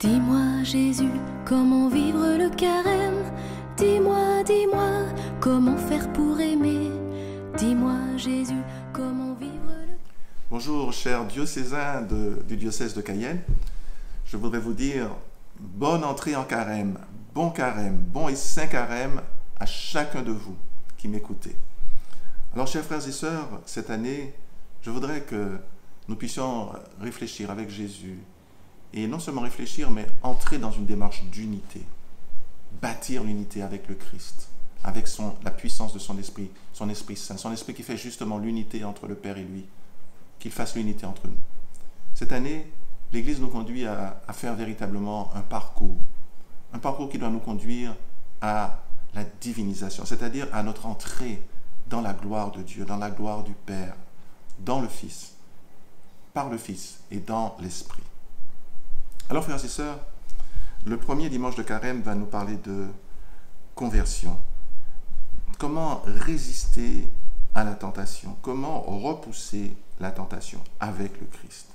Dis-moi Jésus, comment vivre le carême? Dis-moi, dis-moi, comment faire pour aimer? Dis-moi Jésus, comment vivre le... Bonjour chers diocésains du diocèse de Cayenne. Je voudrais vous dire bonne entrée en carême, bon et saint carême à chacun de vous qui m'écoutez. Alors chers frères et sœurs, cette année, je voudrais que nous puissions réfléchir avec Jésus. Et non seulement réfléchir, mais entrer dans une démarche d'unité. Bâtir l'unité avec le Christ, avec la puissance de son Esprit Saint, son Esprit qui fait justement l'unité entre le Père et lui, qu'il fasse l'unité entre nous. Cette année, l'Église nous conduit à faire véritablement un parcours qui doit nous conduire à la divinisation, c'est-à-dire à notre entrée dans la gloire de Dieu, dans la gloire du Père, dans le Fils, par le Fils et dans l'Esprit. Alors, frères et sœurs, le premier dimanche de carême va nous parler de conversion. Comment résister à la tentation? Comment repousser la tentation avec le Christ?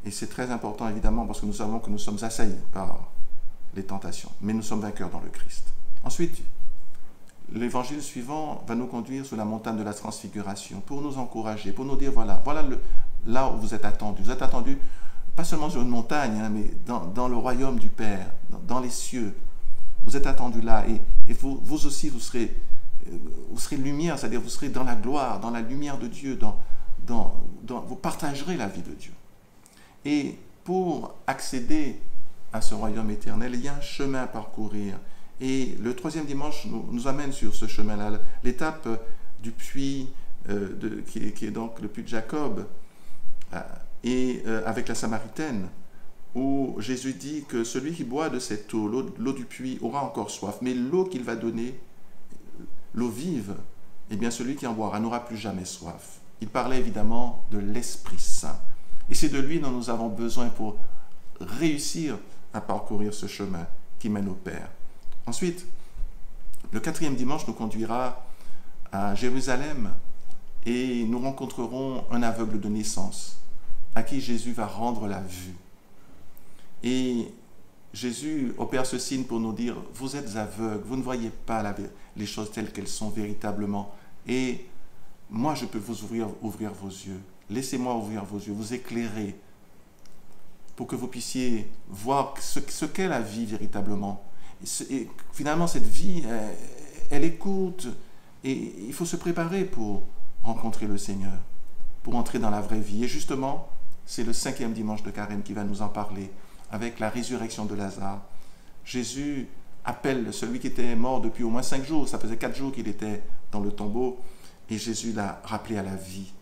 Et c'est très important, évidemment, parce que nous savons que nous sommes assaillis par les tentations, mais nous sommes vainqueurs dans le Christ. Ensuite, l'évangile suivant va nous conduire sur la montagne de la transfiguration pour nous encourager, pour nous dire, voilà là où vous êtes attendus. Vous êtes attendus pas seulement sur une montagne, mais dans le royaume du Père, dans les cieux. Vous êtes attendus là, et vous aussi, vous serez lumière, c'est-à-dire vous serez dans la gloire, dans la lumière de Dieu, vous partagerez la vie de Dieu. Et pour accéder à ce royaume éternel, il y a un chemin à parcourir. Et le troisième dimanche nous amène sur ce chemin-là, l'étape du puits, qui est donc le puits de Jacob, et avec la Samaritaine, où Jésus dit que celui qui boit de cette eau, l'eau du puits, aura encore soif, mais l'eau qu'il va donner, l'eau vive, eh bien celui qui en boira n'aura plus jamais soif. Il parlait évidemment de l'Esprit Saint. Et c'est de lui dont nous avons besoin pour réussir à parcourir ce chemin qui mène au Père. Ensuite, le quatrième dimanche nous conduira à Jérusalem et nous rencontrerons un aveugle de naissance à qui Jésus va rendre la vue. Et Jésus opère ce signe pour nous dire, vous êtes aveugles, vous ne voyez pas les choses telles qu'elles sont véritablement. Et moi, je peux vous ouvrir vos yeux. Laissez-moi ouvrir vos yeux, vous éclairer, pour que vous puissiez voir ce qu'est la vie véritablement. Et finalement, cette vie, elle est courte, et il faut se préparer pour rencontrer le Seigneur, pour entrer dans la vraie vie. Et justement, c'est le cinquième dimanche de carême qui va nous en parler, avec la résurrection de Lazare. Jésus appelle celui qui était mort depuis au moins 5 jours, ça faisait 4 jours qu'il était dans le tombeau, et Jésus l'a rappelé à la vie.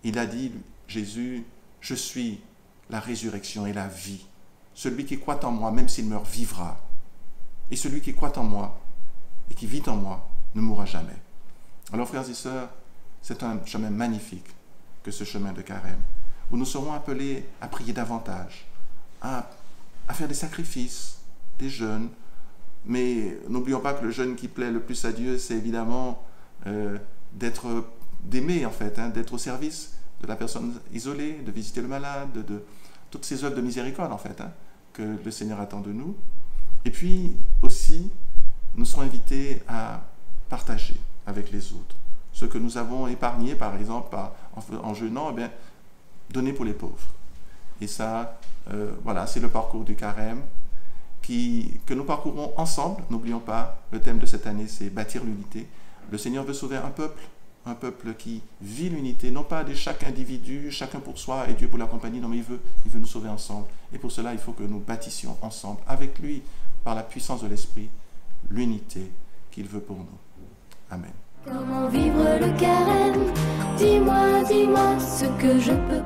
Il a dit, Jésus, je suis la résurrection et la vie. Celui qui croit en moi, même s'il meurt, vivra. Et celui qui croit en moi et qui vit en moi ne mourra jamais. Alors, frères et sœurs, c'est un chemin magnifique que ce chemin de carême, où nous serons appelés à prier davantage, à faire des sacrifices, des jeûnes. Mais n'oublions pas que le jeûne qui plaît le plus à Dieu, c'est évidemment d'aimer en fait, d'être au service de la personne isolée, de visiter le malade, de toutes ces œuvres de miséricorde en fait, que le Seigneur attend de nous. Et puis aussi, nous serons invités à partager avec les autres. Ce que nous avons épargné, par exemple, en jeûnant, eh bien, donner pour les pauvres. Et ça, voilà, c'est le parcours du carême que nous parcourons ensemble. N'oublions pas, le thème de cette année, c'est bâtir l'unité. Le Seigneur veut sauver un peuple qui vit l'unité, non pas de chaque individu, chacun pour soi et Dieu pour la compagnie, non mais il veut nous sauver ensemble. Et pour cela, il faut que nous bâtissions ensemble, avec lui, par la puissance de l'Esprit, l'unité qu'il veut pour nous. Amen. Comment vivre le carême? Dis-moi, dis-moi ce que je peux